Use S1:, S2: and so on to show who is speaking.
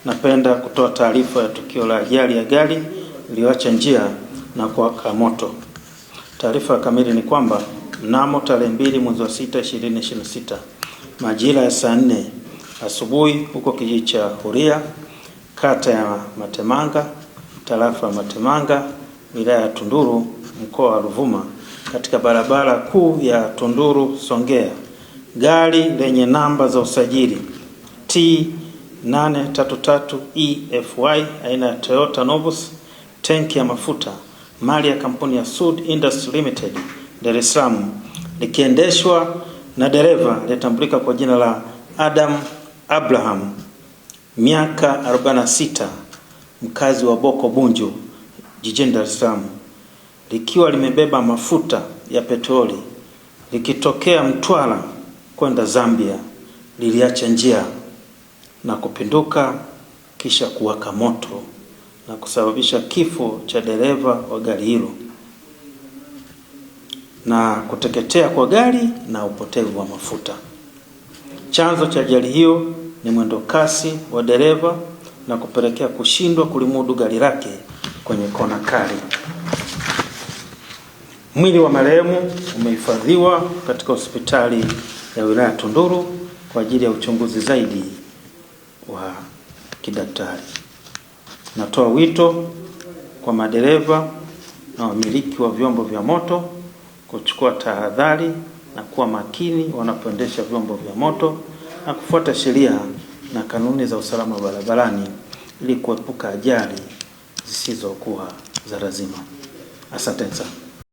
S1: napenda kutoa taarifa ya tukio la ajali ya gari iliyoacha njia na kuwaka moto. Taarifa kamili ni kwamba mnamo tarehe 2 mwezi wa 6 2026 majira ya saa 4 asubuhi huko kijiji cha Huria, kata ya Matemanga, tarafa ya Matemanga, wilaya ya Tunduru, mkoa wa Ruvuma, katika barabara kuu ya Tunduru Songea, gari lenye namba za usajili T833 EFY aina ya Toyota Novus, tenki ya mafuta mali ya kampuni ya Sud Industry Limited, Dar es Salaam, likiendeshwa na dereva aliyetambulika kwa jina la Adam Abraham, miaka 46, mkazi wa Boko Bunju, jijini Dar es Salaam, likiwa limebeba mafuta ya petroli likitokea Mtwara kwenda Zambia, liliacha njia na kupinduka kisha kuwaka moto na kusababisha kifo cha dereva wa gari hilo na kuteketea kwa gari na upotevu wa mafuta. Chanzo cha ajali hiyo ni mwendo kasi wa dereva na kupelekea kushindwa kulimudu gari lake kwenye kona kali. Mwili wa marehemu umehifadhiwa katika hospitali ya wilaya Tunduru kwa ajili ya uchunguzi zaidi wa kidaktari. Natoa wito kwa madereva na wamiliki wa vyombo vya moto kuchukua tahadhari na kuwa makini wanapoendesha vyombo vya moto na kufuata sheria na kanuni za usalama barabarani ili kuepuka ajali zisizokuwa za lazima. Asante sana.